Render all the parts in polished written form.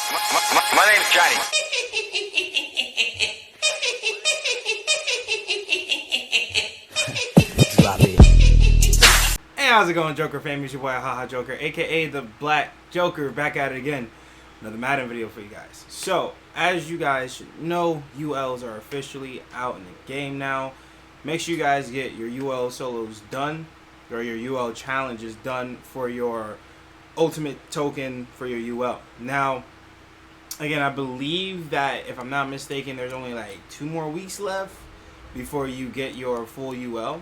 My name's Johnny. Drop it. Hey, how's it going, Joker fam? It's your boy, Haha Joker, aka the Black Joker, back at it again. Another Madden video for you guys. So, as you guys should know, ULs are officially out in the game now. Make sure you guys get your UL solos done, or your UL challenges done for your ultimate token for your UL. Now, again, I believe that, if I'm not mistaken, there's only like 2 more weeks left before you get your full UL.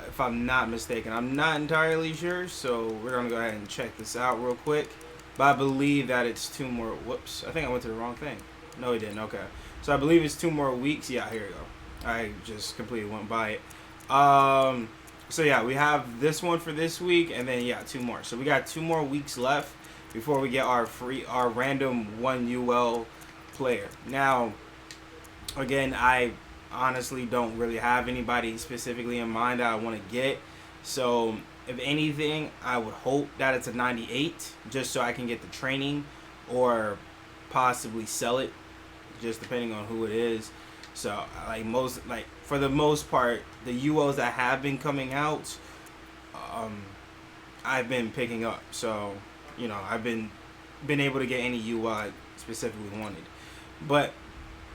If I'm not mistaken, I'm not entirely sure, so we're gonna go ahead and check this out real quick. But I believe that it's 2 more. Whoops, I think I went to the wrong thing. No, it didn't. Okay, so I believe it's 2 more weeks. Yeah, here we go. I just completely went by it. So yeah, we have this one for this week, and then yeah, 2 more. So we got 2 more weeks left before we get our random 1 UL player. Now, again, I honestly don't really have anybody specifically in mind that I want to get. So if anything, I would hope that it's a 98, just so I can get the training or possibly sell it, just depending on who it is. So for the most part, the ULs that have been coming out, I've been picking up. So, you know, I've been able to get any UL I specifically wanted. But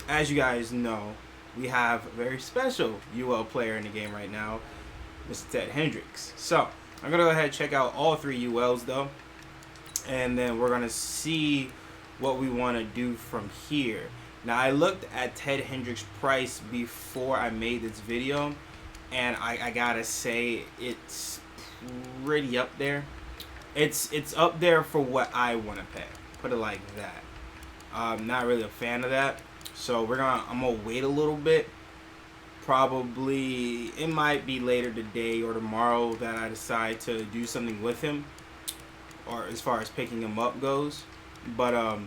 as you guys know, we have a very special UL player in the game right now, Mr. Ted Hendricks. So I'm gonna go ahead and check out all 3 ULs though, and then we're gonna see what we want to do from here. Now, I looked at Ted Hendricks' price before I made this video, and I gotta say it's pretty up there. It's up there for what I want to pay. Put it like that. I'm not really a fan of that, so I'm gonna wait a little bit. Probably it might be later today or tomorrow that I decide to do something with him, or as far as picking him up goes. But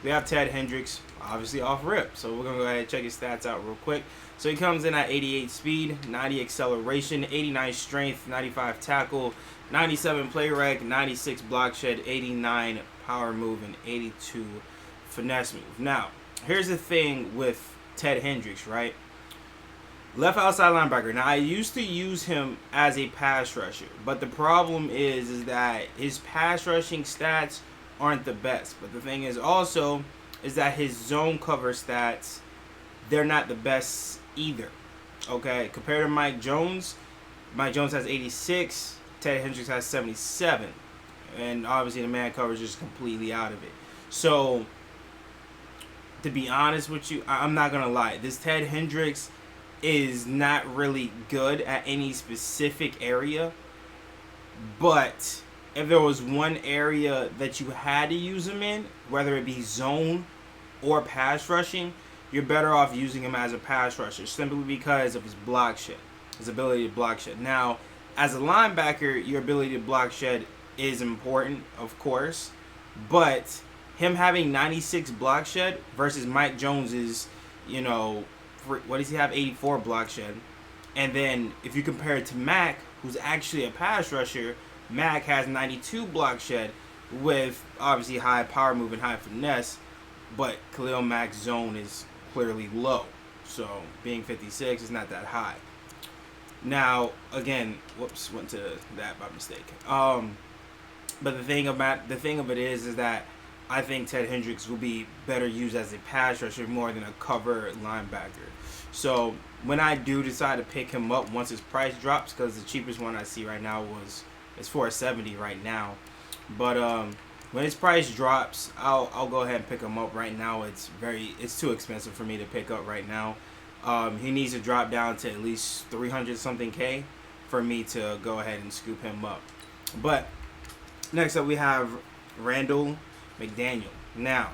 we have Ted Hendricks, obviously off rip, so we're gonna go ahead and check his stats out real quick. So he comes in at 88 speed, 90 acceleration, 89 strength, 95 tackle, 97 play rec, 96 block shed, 89 power move, and 82 finesse move. Now, here's the thing with Ted Hendricks, right? Left outside linebacker. Now, I used to use him as a pass rusher, but the problem is that his pass rushing stats aren't the best. But the thing is also is that his zone cover stats, they're not the best either. Okay, compared to Mike Jones has 86, Ted Hendricks has 77, and obviously the man coverage is completely out of it. So, to be honest with you, I'm not gonna lie, this Ted Hendricks is not really good at any specific area, but if there was one area that you had to use him in, whether it be zone or pass rushing, you're better off using him as a pass rusher, simply because of his block shed, his ability to block shed. Now, as a linebacker, your ability to block shed is important, of course, but him having 96 block shed versus Mike Jones's, you know, what does he have, 84 block shed, and then if you compare it to Mac, who's actually a pass rusher, Mac has 92 block shed with obviously high power move and high finesse, but Khalil Mack's zone is clearly low, so being 56 is not that high. Now, again, whoops, went to that by mistake. But the thing of it is that I think Ted Hendricks will be better used as a pass rusher more than a cover linebacker. So when I do decide to pick him up once his price drops, because the cheapest one I see right now is $470 right now, but when his price drops, I'll go ahead and pick him up. Right now, it's too expensive for me to pick up right now. He needs to drop down to at least 300 something K for me to go ahead and scoop him up. But next up we have Randall McDaniel. Now,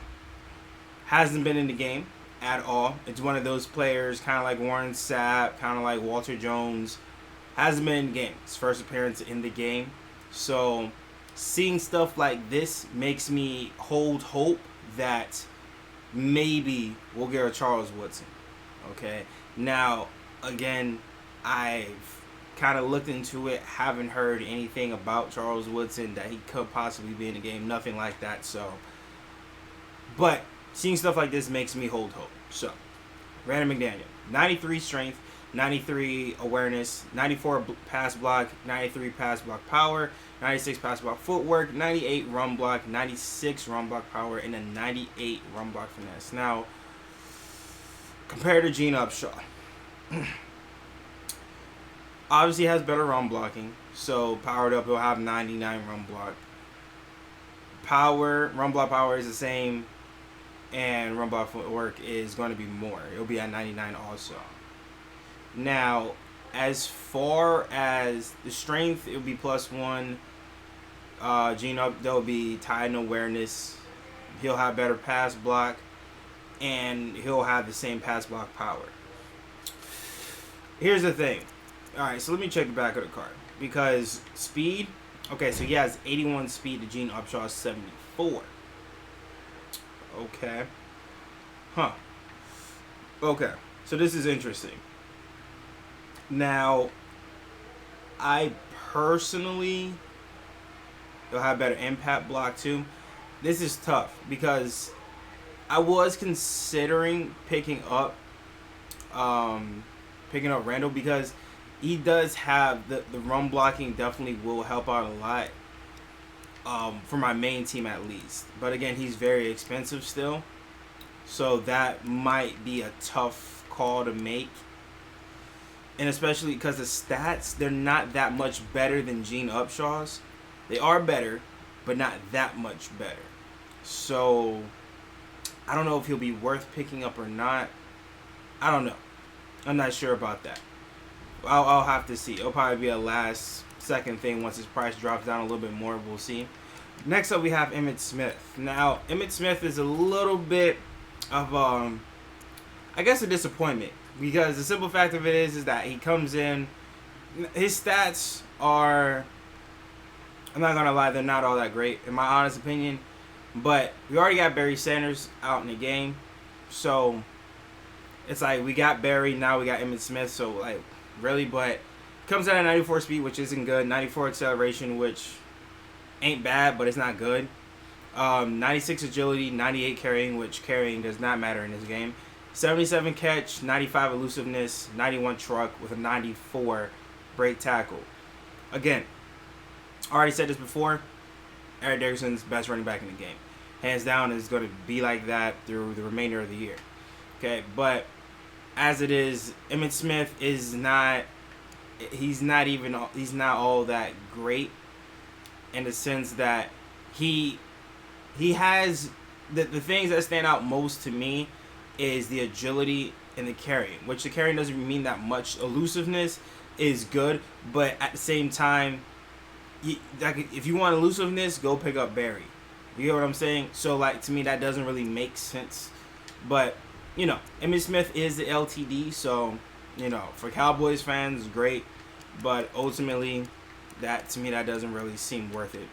hasn't been in the game at all. It's one of those players, kind of like Warren Sapp, kind of like Walter Jones. Hasn't been in the game. His first appearance in the game. So, seeing stuff like this makes me hold hope that maybe we'll get a Charles Woodson. Okay. Now, again, I've kind of looked into it. Haven't heard anything about Charles Woodson, that he could possibly be in the game. Nothing like that. So, But seeing stuff like this makes me hold hope. So, Randall McDaniel, 93 strength, 93 awareness, 94 pass block, 93 pass block power, 96 pass block footwork, 98 run block, 96 run block power, and a 98 run block finesse. Now, compared to Gene Upshaw, obviously has better run blocking. So powered up, he'll have 99 run block. Run block power is the same, and run block footwork is going to be more. It'll be at 99 also. Now, as far as the strength, it'll be +1. Gene Up, there'll be tied in awareness. He'll have better pass block, and he'll have the same pass block power. Here's the thing. All right, so let me check the back of the card. Because speed, okay, so he has 81 speed to Gene Upshaw's 74. Okay. Huh. Okay, so this is interesting. Now, I personally, he'll have better impact block too. This is tough because I was considering picking up Randall because he does have the run blocking, definitely will help out a lot for my main team at least. But again, he's very expensive still, so that might be a tough call to make. And especially because the stats, they're not that much better than Gene Upshaw's. They are better, but not that much better. So I don't know if he'll be worth picking up or not. I don't know. I'm not sure about that. I'll have to see. It'll probably be a last second thing once his price drops down a little bit more. We'll see. Next up, we have Emmitt Smith. Now, Emmitt Smith is a little bit of, I guess, a disappointment. Because the simple fact of it is that he comes in, his stats are, I'm not going to lie, they're not all that great, in my honest opinion. But we already got Barry Sanders out in the game. So, it's like, we got Barry, now we got Emmitt Smith. So, like, really? But comes out at 94 speed, which isn't good. 94 acceleration, which ain't bad, but it's not good. 96 agility, 98 carrying, which carrying does not matter in this game. 77 catch, 95 elusiveness, 91 truck with a 94 break tackle. Again, I already said this before, Eric Dickerson's best running back in the game. Hands down is going to be like that through the remainder of the year. Okay, but as it is, Emmitt Smith is not, he's not all that great in the sense that he has, the things that stand out most to me is the agility and the carrying, which the carrying doesn't mean that much. Elusiveness is good, but at the same time, if you want elusiveness, go pick up Barry. You get what I'm saying? So, like, to me, that doesn't really make sense. But, you know, Emmitt Smith is the LTD, so, you know, for Cowboys fans, great. But ultimately, to me, that doesn't really seem worth it.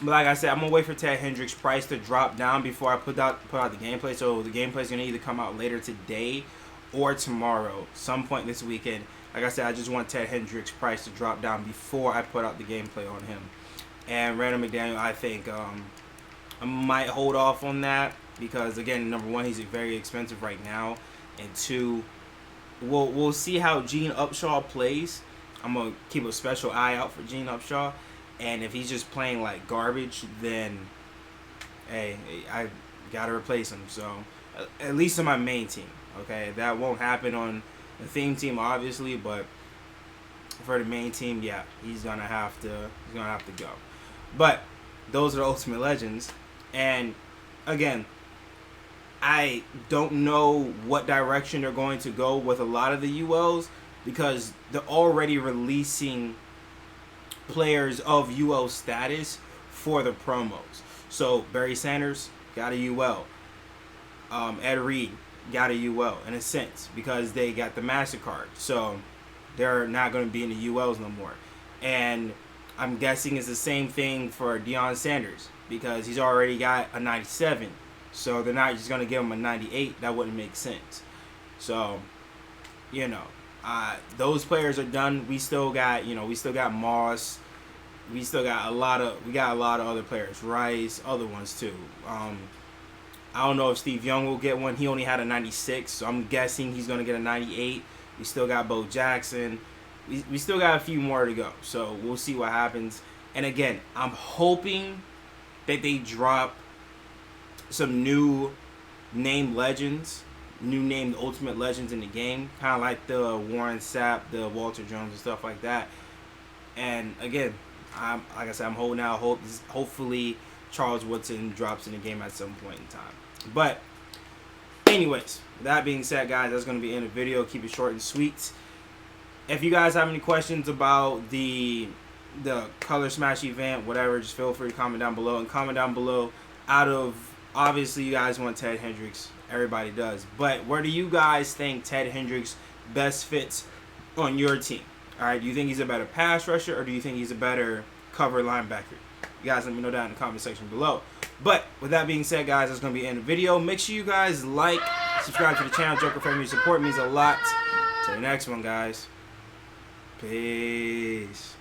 But like I said, I'm going to wait for Ted Hendricks' price to drop down before I put out the gameplay. So the gameplay is going to either come out later today or tomorrow, some point this weekend. Like I said, I just want Ted Hendricks' price to drop down before I put out the gameplay on him. And Randall McDaniel, I think I might hold off on that because, again, number one, he's very expensive right now. And two, we'll see how Gene Upshaw plays. I'm going to keep a special eye out for Gene Upshaw. And if he's just playing like garbage, then, hey, I got to replace him. So, at least on my main team, okay? That won't happen on the theme team, obviously, but for the main team, yeah, he's gonna have to go. But those are the Ultimate Legends. And, again, I don't know what direction they're going to go with a lot of the ULs because they're already releasing players of UL status for the promos. So Barry Sanders got a UL. Ed Reed got a UL in a sense because they got the MasterCard. So they're not going to be in the ULs no more. And I'm guessing it's the same thing for Deion Sanders because he's already got a 97. So they're not just going to give him a 98. That wouldn't make sense. So, you know, those players are done. We still got Moss, we still got a lot of other players, Rice, other ones too. I don't know if Steve Young will get one. He only had a 96, so I'm guessing he's gonna get a 98. We still got Bo Jackson. We still got a few more to go, so we'll see what happens. And again, I'm hoping that they drop some new named legends, new named ultimate legends in the game, kind of like the Warren Sapp, the Walter Jones, and stuff like that. And again, like I said, I'm holding out hope. Hopefully, Charles Woodson drops in the game at some point in time. But anyways, that being said, guys, that's going to be in the video. Keep it short and sweet. If you guys have any questions about the Color Smash event, whatever, just feel free to comment down below. And comment down below, obviously you guys want Ted Hendricks. Everybody does. But where do you guys think Ted Hendricks best fits on your team? All right, do you think he's a better pass rusher, or do you think he's a better cover linebacker? You guys let me know down in the comment section below. But with that being said, guys, that's going to be the end of the video. Make sure you guys like, subscribe to the channel. Joker Family support means a lot. Till the next one, guys. Peace.